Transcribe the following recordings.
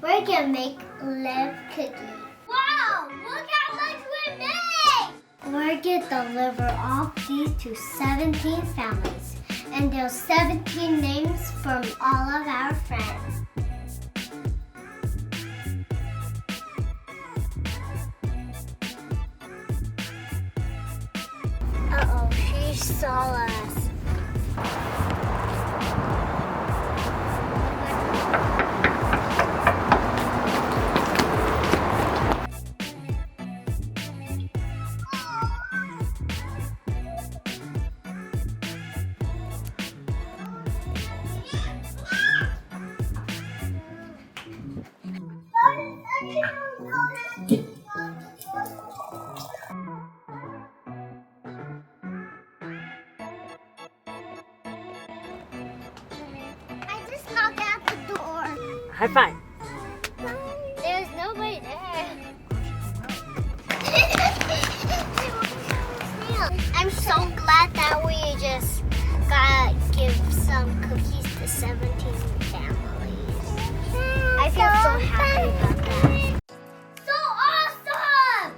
We're gonna make live cookies. Wow, look how much we made! We're gonna deliver all these to 17 families. And there's 17 names from all of our friends. Uh-oh, she saw us. I just knocked out the door. High five. There's nobody there. I'm so glad that we just gotta give some cookies to 17 families. I feel so happy about that. So awesome!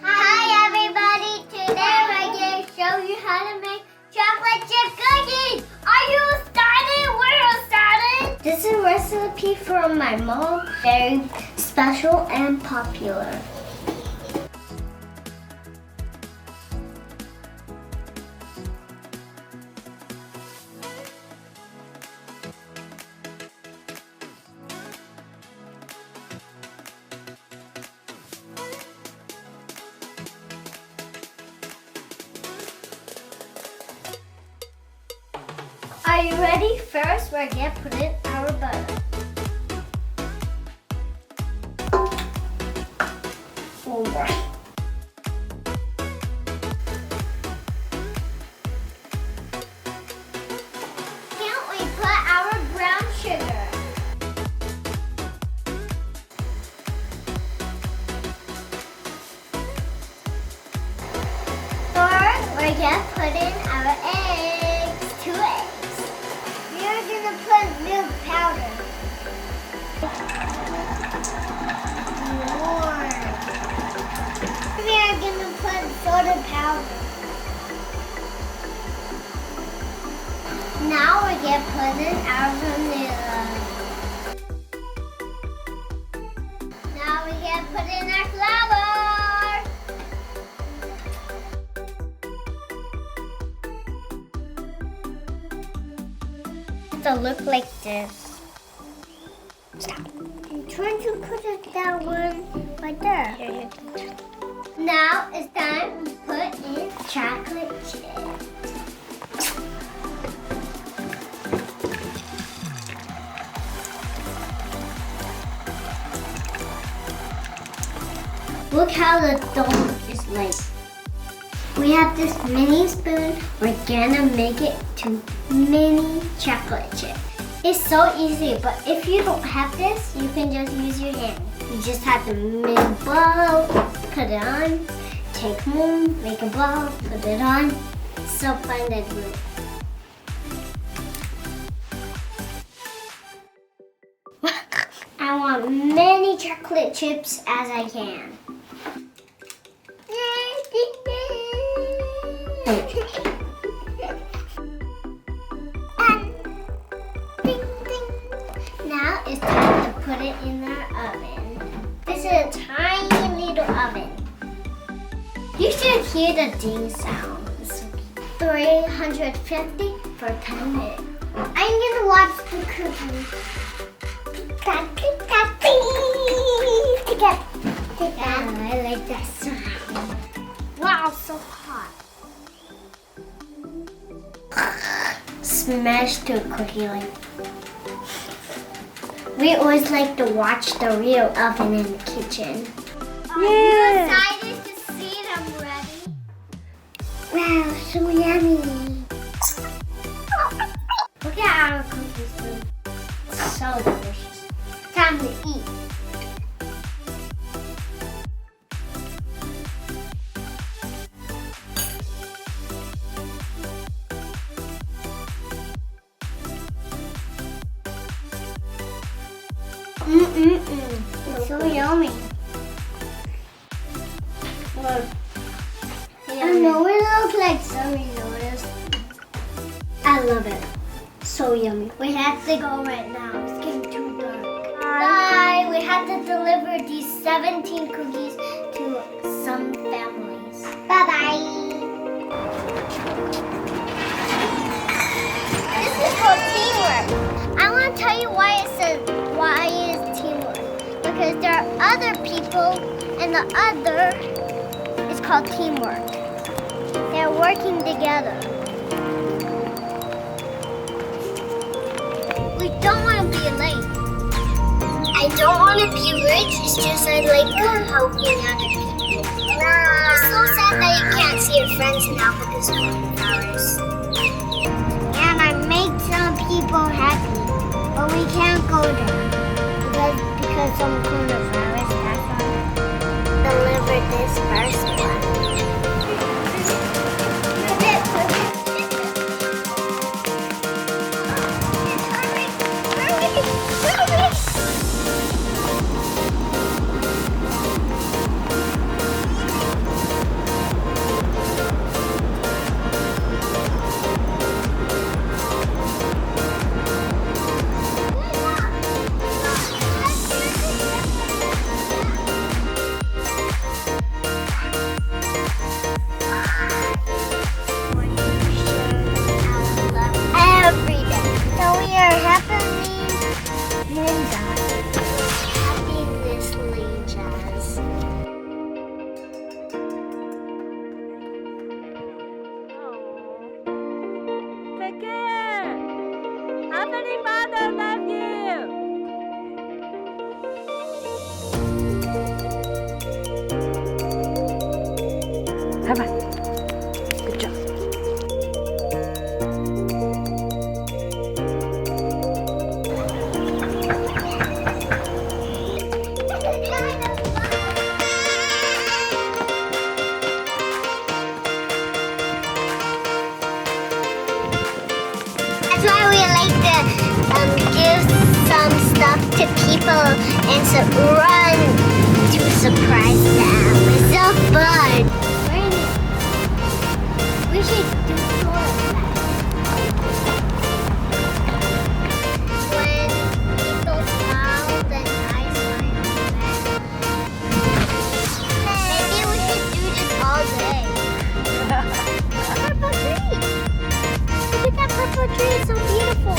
Hi everybody! Today we're going to show you how to make chocolate chip cookies! Are you excited? We're excited! This is a recipe from my mom. Very special and popular. Are you ready? First, we're going to put in our butter. Oh my. Then we put our brown sugar. Third, we're going to put in our eggs. 2 eggs. We're gonna put milk powder. More. We're gonna put soda powder. Now we're gonna put in our vanilla. Now we're gonna put in our flour. To look like this. Stop. I'm trying to put it that one right there. Now it's time to put in chocolate chips. Look how the dough is like. We have this mini spoon. We're gonna make it to mini chocolate chip. It's so easy, but if you don't have this, you can just use your hand. You just have to make a ball, put it on, take more, make a ball, put it on. So fun to do. I want many chocolate chips as I can. Now it's time to put it in our oven. This is a tiny little oven. You should hear the ding sounds. 350 for 10 minutes. I'm gonna watch the cookie. I like that sound. Wow, so hot. Smash to a cookie like. We always like to watch the real oven in the kitchen. Are you excited to see them ready? Wow, so yummy. Look at our cookies too. So delicious. Time to eat. It's so yummy. I know it looks like sorry Lotus. I love it. So yummy. We have to go right now. It's getting too dark. Bye. We have to deliver these 17 cookies to some families. Bye-bye. This is called teamwork. I want to tell you why it is teamwork. Because there are other people and the other is called teamwork. They're working together. We don't want to be late. I don't want to be rich. It's just I like helping other people. It's so sad that you can't see your friends now because of coronavirus. And I make some people happy, but we can't go there because of coronavirus. That's why I delivered this first one. Bye-bye. Good job. That's why we like to give some stuff to people and run to surprise them. It's so fun. We should do tour when people smile, then I smile. Maybe we should do this all day. Purple tree. Look at that purple tree. It's so beautiful.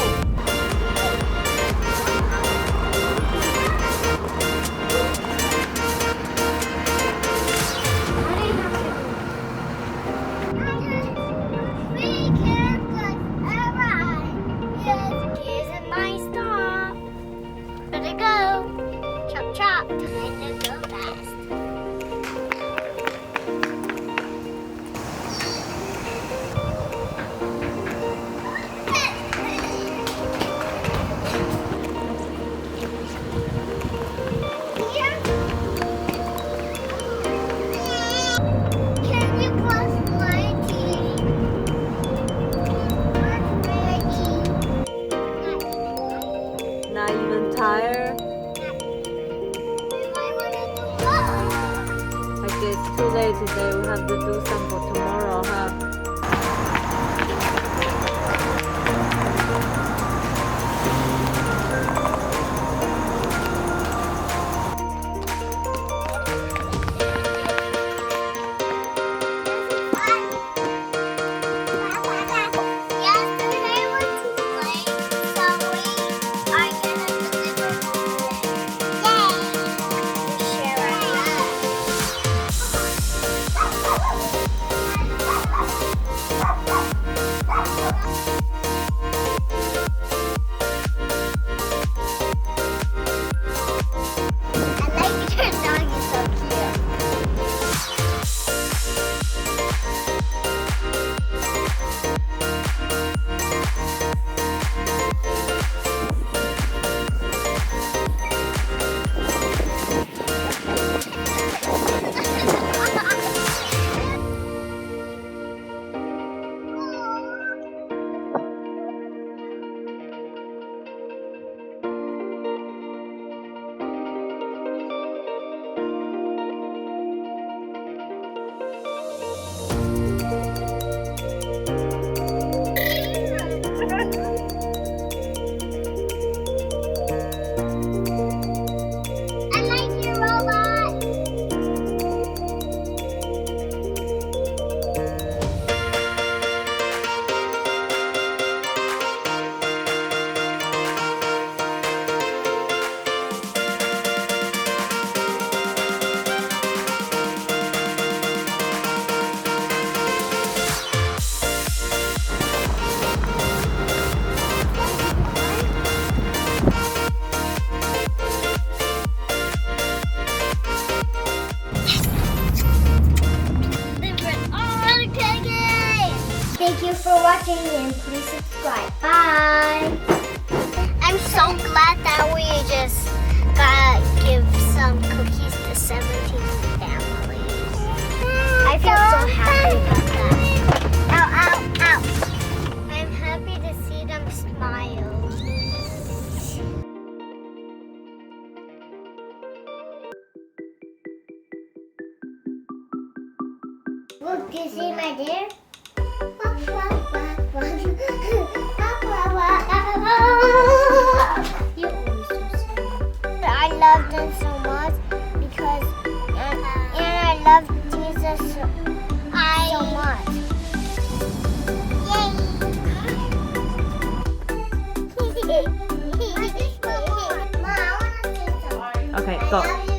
Not even tired? I guess too late today. We have to do some for tomorrow, huh? Yay! 17 families. I feel so happy about that. Ow, ow, ow. I'm happy to see them smile. Look, do you see my deer? You always do so. I love them so much because and I love Jesus so much. Yay! Okay, go.